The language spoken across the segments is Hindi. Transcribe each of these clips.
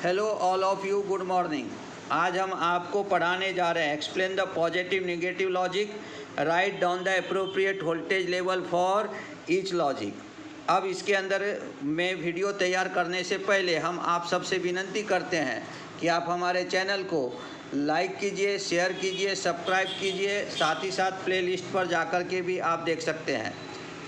Hello all of you, good morning. आज हम आपको पढ़ाने जा रहे हैं explain the positive negative logic, write down the appropriate voltage level for each logic. अब इसके अंदर में वीडियो तैयार करने से पहले हम आप सबसे विनती करते हैं कि आप हमारे चैनल को लाइक कीजिए, शेयर कीजिए, सब्सक्राइब कीजिए। साथ ही साथ प्लेलिस्ट पर जाकर के भी आप देख सकते हैं।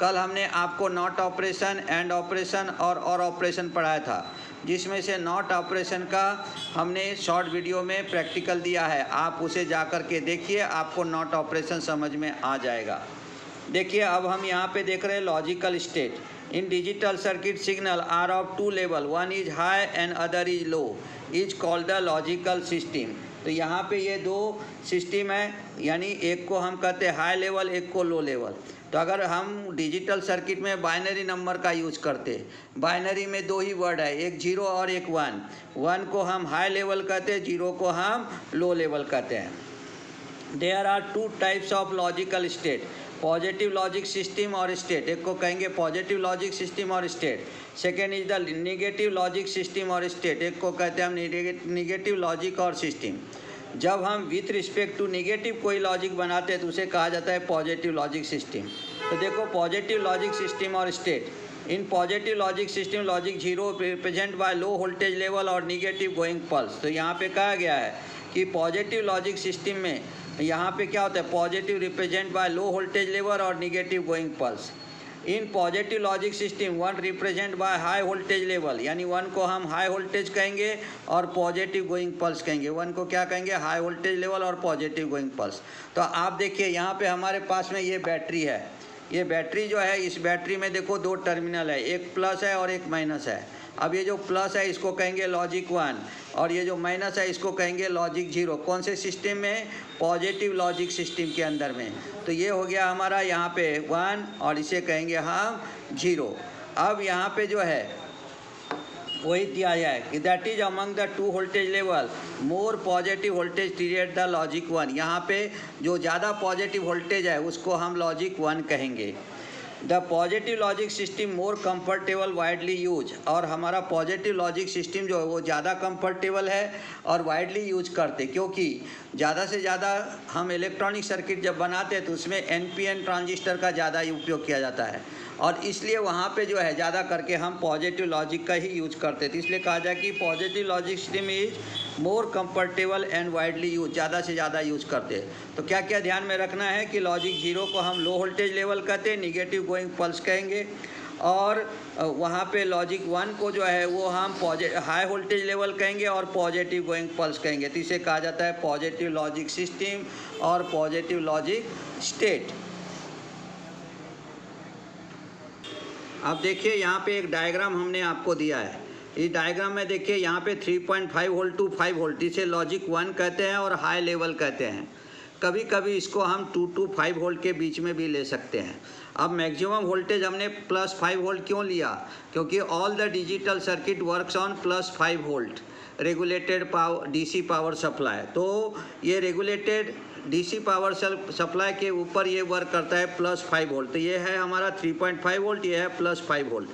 कल हमने आपको नॉट ऑपरेशन, एंड ऑपरेशन और ऑपरेशन पढ़ाया था, जिसमें से नॉट ऑपरेशन का हमने शॉर्ट वीडियो में प्रैक्टिकल दिया है। आप उसे जाकर के देखिए, आपको नॉट ऑपरेशन समझ में आ जाएगा। देखिए, अब हम यहाँ पे देख रहे हैं logical state in digital circuit signal are of two level, one is high and other is low, is called the logical system. तो यहाँ पे ये दो सिस्टम है, यानी एक को हम कहते हैं हाई लेवल, एक को लो लेवल। तो अगर हम डिजिटल सर्किट में बाइनरी नंबर का यूज करते, बाइनरी में दो ही वर्ड है, एक जीरो और एक वन। वन को हम हाई लेवल कहते हैं, जीरो को हम लो लेवल कहते हैं। There are two types of logical state, positive logic system और स्टेट। एक को कहेंगे पॉजिटिव लॉजिक सिस्टम और state. Second is the negative logic system और स्टेट। एक को कहते हैं हम निगेटिव लॉजिक और सिस्टम। जब हम विथ रिस्पेक्ट टू निगेटिव कोई लॉजिक बनाते हैं तो उसे कहा जाता है पॉजिटिव लॉजिक सिस्टम। तो देखो, पॉजिटिव लॉजिक सिस्टम और state. In positive logic system, logic zero represent by low voltage level और निगेटिव गोइंग पल्स। तो यहाँ पे कहा गया है कि पॉजिटिव लॉजिक सिस्टम में यहाँ पे क्या होता है, positive represent by low voltage level और negative going pulse. In positive logic system one represent by high voltage level, यानी वन को हम हाई वोल्टेज कहेंगे और पॉजिटिव गोइंग पल्स कहेंगे। वन को क्या कहेंगे, हाई वोल्टेज लेवल और पॉजिटिव गोइंग पल्स। तो आप देखिए, यहाँ पे हमारे पास में ये बैटरी है। ये बैटरी जो है, इस बैटरी में देखो दो टर्मिनल है, एक प्लस है और एक माइनस है। अब ये जो प्लस है इसको कहेंगे लॉजिक वन, और ये जो माइनस है इसको कहेंगे लॉजिक जीरो। कौन से सिस्टम में, पॉजिटिव लॉजिक सिस्टम के अंदर में। तो ये हो गया हमारा यहाँ पे वन, और इसे कहेंगे हम जीरो। अब यहाँ पे जो है वही दिया है कि that is among the two voltage level more positive voltage create the logic one. यहाँ पे जो ज़्यादा पॉजिटिव वोल्टेज है उसको हम लॉजिक वन कहेंगे। The positive logic system more comfortable widely use, और हमारा पॉजिटिव लॉजिक सिस्टम जो है वो ज़्यादा कंफर्टेबल है और वाइडली यूज करते, क्योंकि ज़्यादा से ज़्यादा हम इलेक्ट्रॉनिक सर्किट जब बनाते हैं तो उसमें NPN ट्रांजिस्टर का ज़्यादा उपयोग किया जाता है, और इसलिए वहाँ पे जो है ज़्यादा करके हम पॉजिटिव लॉजिक का ही यूज करते थे। इसलिए कहा जाए कि positive logic system is more comfortable and widely use, ज़्यादा से ज़्यादा यूज करते। तो क्या क्या ध्यान में रखना है कि लॉजिक जीरो को हम लो वोल्टेज लेवल कहते हैं, निगेटिव गोइंग पल्स कहेंगे, और वहाँ पे लॉजिक वन को जो है वो हम हाई वोल्टेज लेवल कहेंगे और पॉजिटिव गोइंग पल्स कहेंगे। तो इसे कहा जाता है पॉजिटिव लॉजिक सिस्टम और पॉजिटिव लॉजिक स्टेट। अब देखिए, यहाँ पे एक डायग्राम हमने आपको दिया है। इस डायग्राम में देखिए, यहाँ पे 3.5 वोल्ट टू 5 वोल्ट, इसे लॉजिक वन कहते हैं और हाई लेवल कहते हैं। कभी कभी इसको हम 2 to 5 वोल्ट के बीच में भी ले सकते हैं। अब मैक्सिमम वोल्टेज हमने +5 वोल्ट क्यों लिया, क्योंकि all the digital circuit works on +5 volt regulated power DC power supply. तो ये रेगुलेटेड DC पावर सप्लाई के ऊपर ये वर्क करता है +5 वोल्ट। तो ये है हमारा 3.5 वोल्ट, ये है +5 वोल्ट।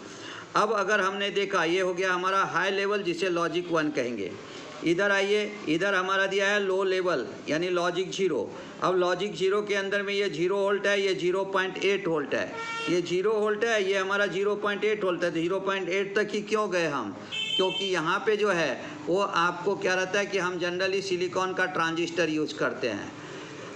अब अगर हमने देखा, ये हो गया हमारा हाई लेवल जिसे लॉजिक वन कहेंगे। इधर आइए, इधर हमारा दिया है लो लेवल यानी लॉजिक जीरो। अब लॉजिक जीरो के अंदर में ये 0 वोल्ट है, ये 0.8 वोल्ट है, ये 0 वोल्ट है, ये हमारा 0.8 वोल्ट है। तो 0.8 तक ही क्यों गए हम, क्योंकि यहाँ पे जो है वो आपको क्या रहता है कि हम जनरली सिलिकॉन का ट्रांजिस्टर यूज करते हैं,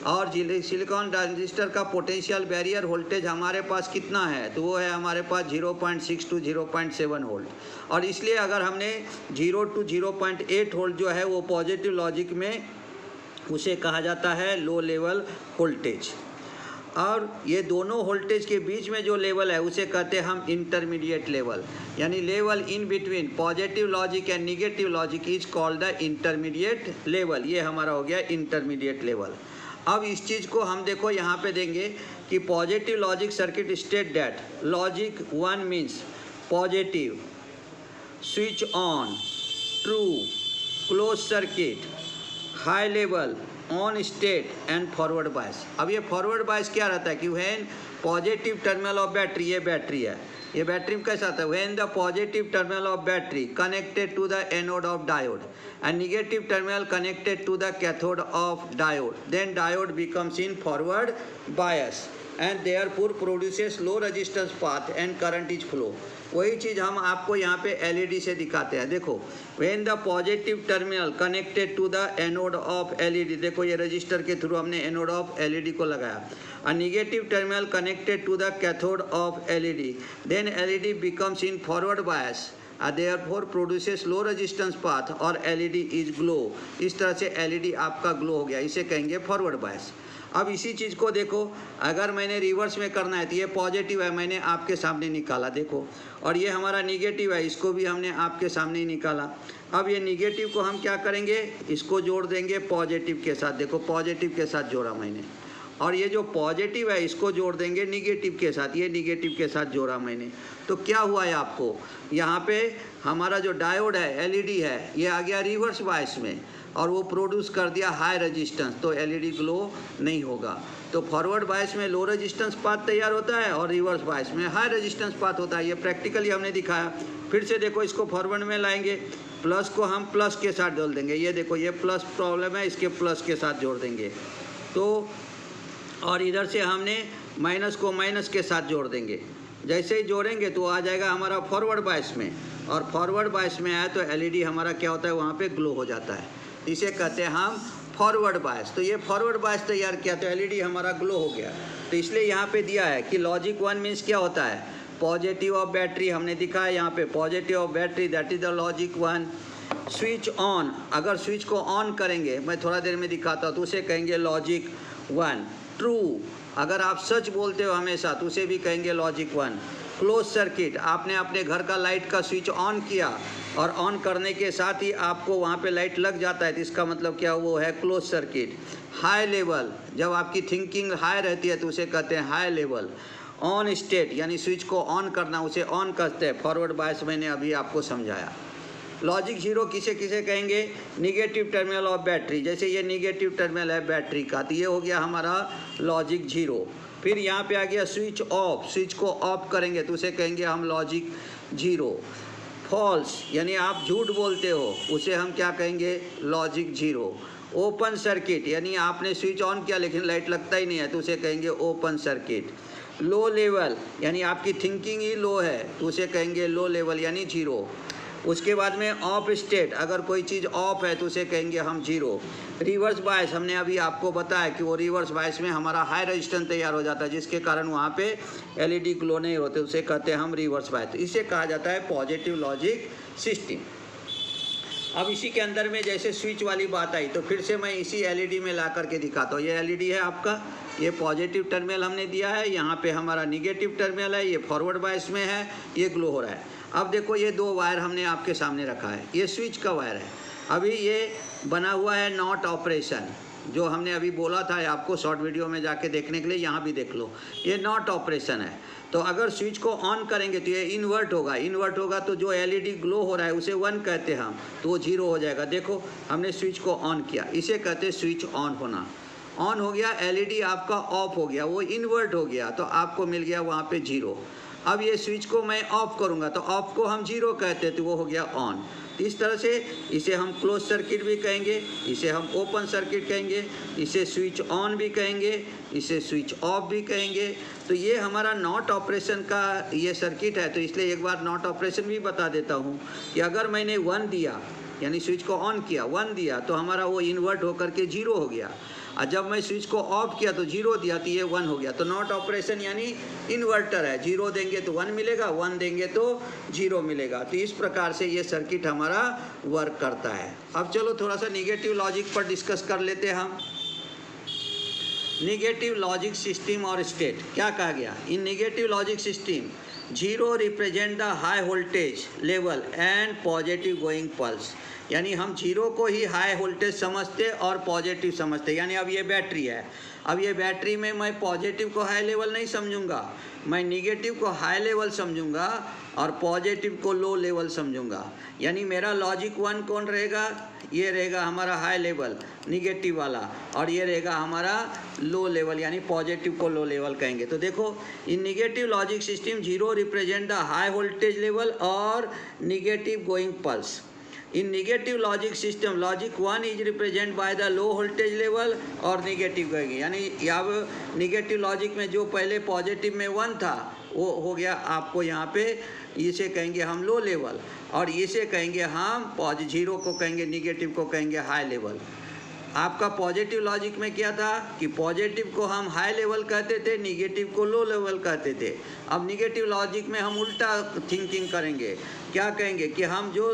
और सिलिकॉन ट्रांजिस्टर का पोटेंशियल बैरियर वोल्टेज हमारे पास कितना है, तो वो है हमारे पास 0.6 to 0.7 वोल्ट। और इसलिए अगर हमने 0 to 0.8 वोल्ट जो है वो पॉजिटिव लॉजिक में उसे कहा जाता है लो लेवल वोल्टेज, और ये दोनों वोल्टेज के बीच में जो लेवल है उसे कहते हैं हम इंटरमीडिएट लेवल, यानी level in between positive logic and negative logic is called the intermediate level. ये हमारा हो गया इंटरमीडिएट लेवल। अब इस चीज़ को हम देखो यहाँ पे देंगे कि positive logic circuit state that logic one means positive, switch on, true, close circuit, high level, on state and forward bias. अब ये फॉरवर्ड बायस क्या रहता है कि when positive terminal of battery, ये बैटरी है, ये बैटरी में कैसा था, when the positive terminal of battery connected to the anode of diode and negative terminal connected to the cathode of diode, then diode becomes in forward bias and therefore produces low resistance path and current is flow। वही चीज़ हम आपको यहाँ पे LED से दिखाते हैं। देखो when the positive terminal connected to the anode of LED, देखो ये रजिस्टर के थ्रू हमने एनोड ऑफ LED को लगाया, a negative terminal connected to the cathode of LED, then LED becomes in forward bias therefore produces low resistance path और LED is glow। इस तरह से LED आपका ग्लो हो गया, इसे कहेंगे फॉरवर्ड बायस। अब इसी चीज़ को देखो, अगर मैंने रिवर्स में करना है तो ये पॉजिटिव है, मैंने आपके सामने निकाला देखो, और ये हमारा निगेटिव है, इसको भी हमने आपके सामने ही निकाला। अब ये निगेटिव को हम क्या करेंगे, इसको जोड़ देंगे पॉजिटिव के साथ, देखो पॉजिटिव के साथ जोड़ा मैंने, और ये जो पॉजिटिव है इसको जोड़ देंगे निगेटिव के साथ, ये निगेटिव के साथ जोड़ा मैंने। तो क्या हुआ है आपको, यहाँ पे हमारा जो डायोड है LED है ये आ गया रिवर्स बायस में और वो प्रोड्यूस कर दिया हाई रेजिस्टेंस, तो LED ग्लो नहीं होगा। तो फॉरवर्ड बायस में लो रेजिस्टेंस पाथ तैयार होता है और रिवर्स बायस में हाई रेजिस्टेंस पाथ होता है, ये प्रैक्टिकली हमने दिखाया। फिर से देखो इसको फॉरवर्ड में लाएंगे, प्लस को हम प्लस के साथ जोड़ देंगे, ये देखो ये प्लस प्रॉब्लम है, इसके प्लस के साथ जोड़ देंगे तो, और इधर से हमने माइनस को माइनस के साथ जोड़ देंगे। जैसे ही जोड़ेंगे तो आ जाएगा हमारा फॉरवर्ड बायस में, और फॉरवर्ड बायस में आया तो LED हमारा क्या होता है, वहाँ पे ग्लो हो जाता है, इसे कहते हैं हम फॉरवर्ड बायस। तो ये फॉरवर्ड बायस तैयार किया तो LED हमारा ग्लो हो गया। तो इसलिए यहाँ पे दिया है कि लॉजिक 1 मीन्स क्या होता है, पॉजिटिव ऑफ बैटरी, हमने दिखा है यहाँ पे positive of battery, that is the logic 1। Switch on, अगर स्विच को ऑन करेंगे, मैं थोड़ा देर में दिखाता हूँ, तो उसे कहेंगे लॉजिक 1। ट्रू, अगर आप सच बोलते हो हमेशा तो उसे भी कहेंगे लॉजिक 1। क्लोज सर्किट, आपने अपने घर का लाइट का स्विच ऑन किया और ऑन करने के साथ ही आपको वहाँ पे लाइट लग जाता है, तो इसका मतलब क्या, वो है क्लोज सर्किट। हाई लेवल, जब आपकी थिंकिंग हाई रहती है तो उसे कहते हैं हाई लेवल। ऑन स्टेट, यानी स्विच को ऑन करना, उसे ऑन करते हैं, फॉरवर्ड बायस मैंने अभी आपको समझाया। लॉजिक 0 किसे किसे कहेंगे, निगेटिव टर्मिनल ऑफ बैटरी, जैसे ये निगेटिव टर्मिनल है बैटरी का, तो ये हो गया हमारा लॉजिक 0। फिर यहाँ पे आ गया स्विच ऑफ, स्विच को ऑफ करेंगे तो उसे कहेंगे हम लॉजिक 0। फॉल्स, यानी आप झूठ बोलते हो, उसे हम क्या कहेंगे, लॉजिक 0। ओपन सर्किट, यानी आपने स्विच ऑन किया लेकिन लाइट लगता ही नहीं है तो उसे कहेंगे ओपन सर्किट। लो लेवल, यानी आपकी थिंकिंग ही लो है तो उसे कहेंगे लो लेवल यानी 0। उसके बाद में ऑफ स्टेट, अगर कोई चीज़ ऑफ है तो उसे कहेंगे हम 0। रिवर्स बायस, हमने अभी आपको बताया कि वो रिवर्स बायस में हमारा हाई रेजिस्टेंस तैयार हो जाता है जिसके कारण वहाँ पे LED ग्लो नहीं होते, उसे कहते हैं हम रिवर्स बायस। इसे कहा जाता है पॉजिटिव लॉजिक सिस्टम। अब इसी के अंदर में जैसे स्विच वाली बात आई तो फिर से मैं इसी LED में ला करके दिखाता हूँ। ये LED है आपका, ये पॉजिटिव टर्मिनल हमने दिया है, यहाँ पे हमारा निगेटिव टर्मिनल है, ये फॉरवर्ड बायस में है, ये ग्लो हो रहा है। अब देखो ये 2 वायर हमने आपके सामने रखा है, ये स्विच का वायर है, अभी ये बना हुआ है नॉट ऑपरेशन, जो हमने अभी बोला था आपको शॉर्ट वीडियो में जाके देखने के लिए, यहाँ भी देख लो, ये नॉट ऑपरेशन है। तो अगर स्विच को ऑन करेंगे तो ये इन्वर्ट होगा, इन्वर्ट होगा तो जो LED ग्लो हो रहा है उसे 1 कहते हैं हम, तो वो 0 हो जाएगा। देखो हमने स्विच को ऑन किया, इसे कहते हैं स्विच ऑन होना। ऑन हो गया, LED आपका ऑफ हो गया, वो इन्वर्ट हो गया, तो आपको मिल गया वहाँ पे 0। अब ये स्विच को मैं ऑफ करूँगा तो ऑफ को हम 0 कहते हैं, तो वो हो गया ऑन। इस तरह से इसे हम क्लोज सर्किट भी कहेंगे, इसे हम ओपन सर्किट कहेंगे, इसे स्विच ऑन भी कहेंगे, इसे स्विच ऑफ भी कहेंगे। तो ये हमारा नॉट ऑपरेशन का ये सर्किट है। तो इसलिए एक बार नॉट ऑपरेशन भी बता देता हूँ कि अगर मैंने 1 दिया, यानी स्विच को ऑन किया, 1 दिया तो हमारा वो इन्वर्ट होकर के 0 हो गया, और जब मैं स्विच को ऑफ किया तो 0 दिया तो ये 1 हो गया। तो नॉट ऑपरेशन यानी इन्वर्टर है, 0 देंगे तो 1 मिलेगा, 1 देंगे तो 0 मिलेगा। तो इस प्रकार से ये सर्किट हमारा वर्क करता है। अब चलो थोड़ा सा निगेटिव लॉजिक पर डिस्कस कर लेते हैं हम। निगेटिव लॉजिक सिस्टम और स्टेट क्या कहा गया, in negative logic system 0 represent the high voltage level and positive going pulse. यानी हम जीरो को ही हाई वोल्टेज समझते और पॉजिटिव समझते। यानी अब ये बैटरी है, अब ये बैटरी में मैं पॉजिटिव को हाई लेवल नहीं समझूंगा, मैं निगेटिव को हाई लेवल समझूंगा और पॉजिटिव को लो लेवल समझूंगा। यानी मेरा लॉजिक 1 कौन रहेगा, ये रहेगा हमारा हाई लेवल निगेटिव वाला, और ये रहेगा हमारा लो लेवल, यानी पॉजिटिव को लो लेवल कहेंगे। तो देखो in negative logic system zero represent the high voltage level और negative going pulse. In negative logic system, logic 1 is represented by the low voltage level और negative कहेंगे। यानी अब निगेटिव लॉजिक में जो पहले पॉजिटिव में 1 था वो हो गया आपको यहाँ पे, इसे कहेंगे हम लो लेवल, और इसे कहेंगे हम जीरो को कहेंगे, निगेटिव को कहेंगे हाई लेवल। आपका पॉजिटिव लॉजिक में क्या था कि पॉजिटिव को हम हाई लेवल कहते थे, निगेटिव को लो लेवल कहते थे। अब निगेटिव लॉजिक में हम उल्टा थिंकिंग करेंगे, क्या कहेंगे कि हम जो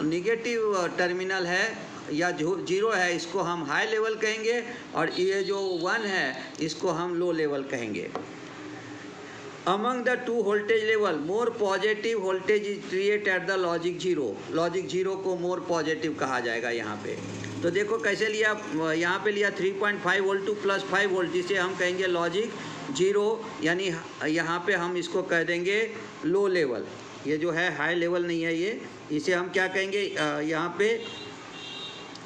निगेटिव टर्मिनल है या जो जीरो है इसको हम हाई लेवल कहेंगे, और ये जो 1 है इसको हम लो लेवल कहेंगे। Among the two voltage level, more positive voltage is created at the logic zero. Logic zero को more positive कहा जाएगा यहाँ पे। तो देखो कैसे लिया, यहाँ पे लिया 3.5 वोल्ट टू प्लस 5 वोल्ट, जिसे हम कहेंगे लॉजिक जीरो, यानी यहाँ पे हम इसको कह देंगे लो लेवल। ये जो है हाई लेवल नहीं है, ये इसे हम क्या कहेंगे, यहाँ पे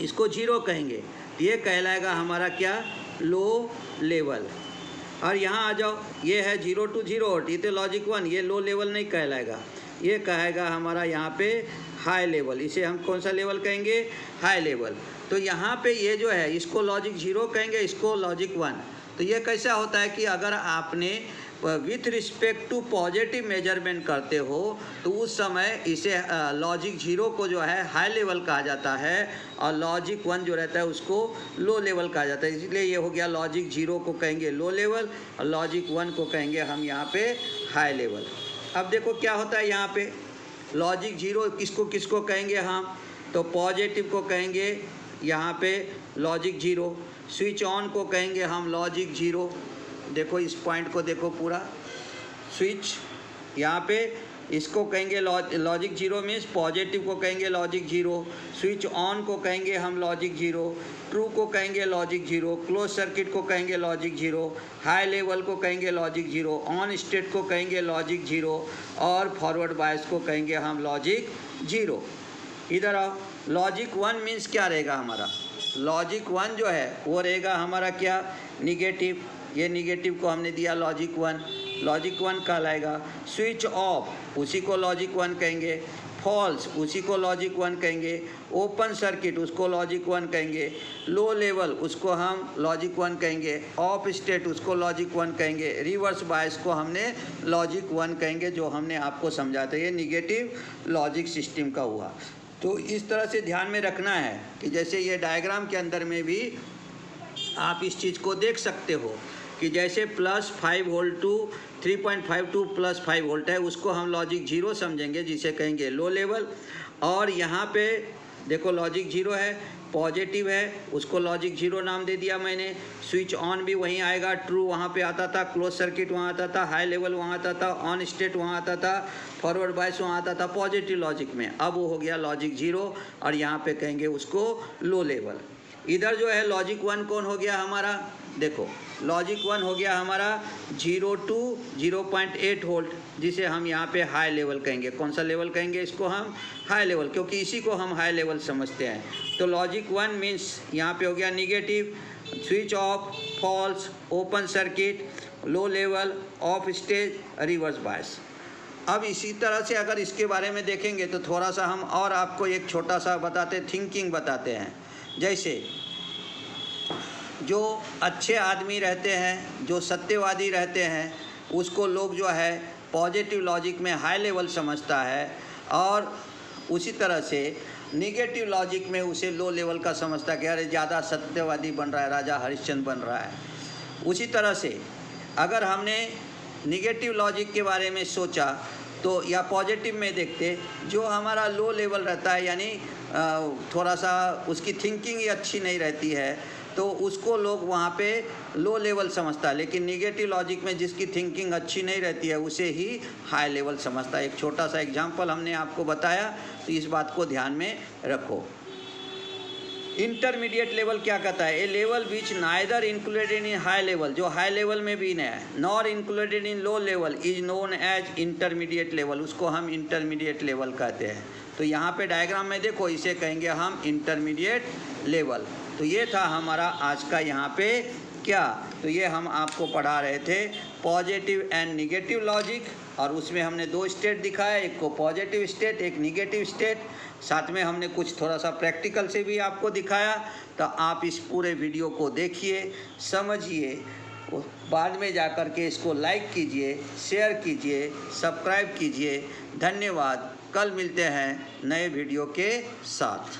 इसको जीरो कहेंगे। ये कहलाएगा हमारा क्या, लो लेवल। और यहाँ आ जाओ, ये है 0 to 0 वोल्ट, ये तो लॉजिक 1, ये लो लेवल नहीं कहलाएगा, ये कहेगा हमारा यहाँ पे हाई लेवल। इसे हम कौन सा लेवल कहेंगे, हाई लेवल। तो यहाँ पे ये जो है इसको लॉजिक 0 कहेंगे, इसको लॉजिक 1। तो ये कैसा होता है कि अगर आपने with respect to positive measurement करते हो तो उस समय इसे लॉजिक 0 को जो है हाई लेवल कहा जाता है, और लॉजिक 1 जो रहता है उसको लो लेवल कहा जाता है। इसलिए ये हो गया लॉजिक 0 को कहेंगे लो लेवल और लॉजिक 1 को कहेंगे हम यहाँ पे हाई लेवल। अब देखो क्या होता है यहाँ पे, लॉजिक 0 किसको किसको कहेंगे हम, तो पॉजिटिव को कहेंगे यहाँ पे लॉजिक 0, स्विच ऑन को कहेंगे हम लॉजिक 0। देखो इस पॉइंट को देखो पूरा, स्विच यहाँ पे इसको कहेंगे लॉजिक 0 मीन्स पॉजिटिव को कहेंगे लॉजिक 0, स्विच ऑन को कहेंगे हम लॉजिक 0, ट्रू को कहेंगे लॉजिक 0, क्लोज सर्किट को कहेंगे लॉजिक 0, हाई लेवल को कहेंगे लॉजिक 0, ऑन स्टेट को कहेंगे लॉजिक 0, और फॉरवर्ड बायस को कहेंगे हम लॉजिक 0। इधर आओ, लॉजिक 1 मीन्स क्या रहेगा हमारा, लॉजिक 1 जो है वो रहेगा हमारा क्या, निगेटिव। ये निगेटिव को हमने दिया लॉजिक 1, लॉजिक 1 कहलाएगा। स्विच ऑफ उसी को लॉजिक 1 कहेंगे, फॉल्स उसी को लॉजिक 1 कहेंगे, ओपन सर्किट उसको लॉजिक 1 कहेंगे, लो लेवल उसको हम लॉजिक 1 कहेंगे, ऑफ स्टेट उसको लॉजिक 1 कहेंगे, रिवर्स बायस को हमने लॉजिक 1 कहेंगे, जो हमने आपको समझाते ये निगेटिव लॉजिक सिस्टम का हुआ। तो इस तरह से ध्यान में रखना है कि जैसे ये डायग्राम के अंदर में भी आप इस चीज़ को देख सकते हो कि जैसे plus 5 volt to 3.5 to plus 5 volt है, उसको हम लॉजिक 0 समझेंगे, जिसे कहेंगे लो लेवल। और यहाँ पे देखो लॉजिक 0 है, पॉजिटिव है, उसको लॉजिक 0 नाम दे दिया मैंने। स्विच ऑन भी वहीं आएगा, ट्रू वहाँ पे आता था, क्लोज सर्किट वहाँ आता था, हाई लेवल वहाँ आता था, ऑन स्टेट वहाँ आता था, फॉरवर्ड बायस वहाँ आता था पॉजिटिव लॉजिक में। अब वो हो गया लॉजिक 0 और यहाँ पे कहेंगे उसको लो लेवल। इधर जो है लॉजिक 1 कौन हो गया हमारा, देखो लॉजिक 1 हो गया हमारा 0 टू 0.8 वोल्ट, जिसे हम यहाँ पे हाई लेवल कहेंगे। कौन सा लेवल कहेंगे इसको हम, हाई लेवल, क्योंकि इसी को हम हाई लेवल समझते हैं। तो लॉजिक 1 मीन्स यहाँ पे हो गया negative, switch off, false, open circuit, low level, off stage, reverse bias. अब इसी तरह से अगर इसके बारे में देखेंगे तो थोड़ा सा हम और आपको एक छोटा सा बताते, थिंकिंग बताते हैं। जैसे जो अच्छे आदमी रहते हैं, जो सत्यवादी रहते हैं, उसको लोग जो है पॉजिटिव लॉजिक में हाई लेवल समझता है, और उसी तरह से निगेटिव लॉजिक में उसे लो लेवल का समझता है कि अरे ज़्यादा सत्यवादी बन रहा है, राजा हरिश्चंद्र बन रहा है। उसी तरह से अगर हमने निगेटिव लॉजिक के बारे में सोचा तो या पॉजिटिव में देखते, जो हमारा लो लेवल रहता है, यानी थोड़ा सा उसकी थिंकिंग ही अच्छी नहीं रहती है, तो उसको लोग वहाँ पे लो लेवल समझता है। लेकिन निगेटिव लॉजिक में जिसकी थिंकिंग अच्छी नहीं रहती है उसे ही हाई लेवल समझता है। एक छोटा सा एग्जांपल हमने आपको बताया, तो इस बात को ध्यान में रखो। इंटरमीडिएट लेवल क्या कहता है? A level which neither included in high level, जो हाई लेवल में भी नहीं है, nor included in low level, is known as intermediate level, उसको हम इंटरमीडिएट लेवल कहते हैं। तो यहाँ पे डायग्राम में देखो, इसे कहेंगे हम इंटरमीडिएट लेवल। तो ये था हमारा आज का यहाँ पे क्या, तो ये हम आपको पढ़ा रहे थे पॉजिटिव एंड निगेटिव लॉजिक, और उसमें हमने 2 स्टेट दिखाया, एक को पॉजिटिव स्टेट, एक निगेटिव स्टेट। साथ में हमने कुछ थोड़ा सा प्रैक्टिकल से भी आपको दिखाया। तो आप इस पूरे वीडियो को देखिए, समझिए, बाद में जा कर के इसको लाइक कीजिए, शेयर कीजिए, सब्सक्राइब कीजिए। धन्यवाद। कल मिलते हैं नए वीडियो के साथ।